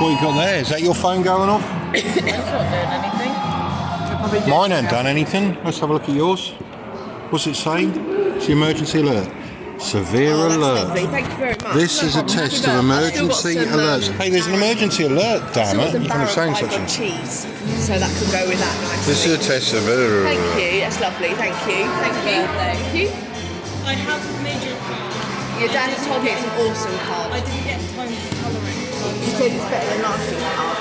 What you got there? Is that your phone going off? It's not doing anything. Mine ain't done anything. Let's have a look at yours. What's it saying? It's the emergency alert. Severe alert. Lovely. Thank you very much. This is a test of emergency alerts. Hey, there's an emergency alert, damn it. You can say such a... cheese, so that can go with that nicely. This is a test of... Thank you, that's lovely, thank you. Thank you. Thank you. I have made your card. Your dad has told me it's an awesome card. I didn't get time to colour it. He said it's better than last year's card.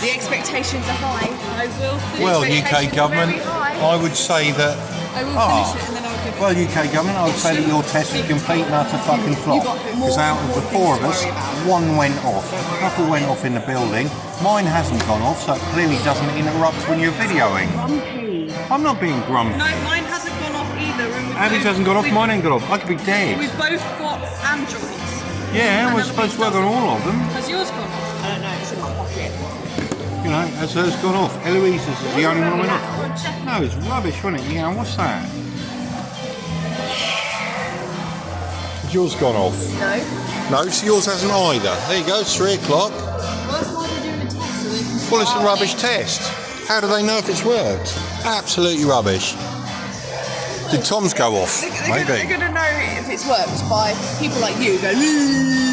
The expectations are high. I will finish Well, it. UK government, I would say that... I will finish it and then I'll give it. Well, UK government, I would say that your test is complete and utter fucking flop. Because out of the four of us, one went off. A couple went off in the building. Mine hasn't gone off, so it clearly doesn't interrupt when you're videoing. Grumpy. I'm not being grumpy. No, mine hasn't gone off either. And Abby's hasn't gone off, mine ain't gone off. I could be dead. We've both got Androids. Yeah, we're supposed to work on all of them. Has yours gone off? I don't know, it's in my pocket. You know, as hers gone off. Eloise is the only one that went off. No, it's rubbish, wasn't it? You know, what's that? Has yours gone off? No. No, so yours hasn't either. There you go, it's 3 o'clock. Well, that's why they're doing a test. So they can Well, it's a rubbish test. How do they know if it's worked? Absolutely rubbish. Did Tom's go off? They're Maybe. going to know if it's worked by people like you going...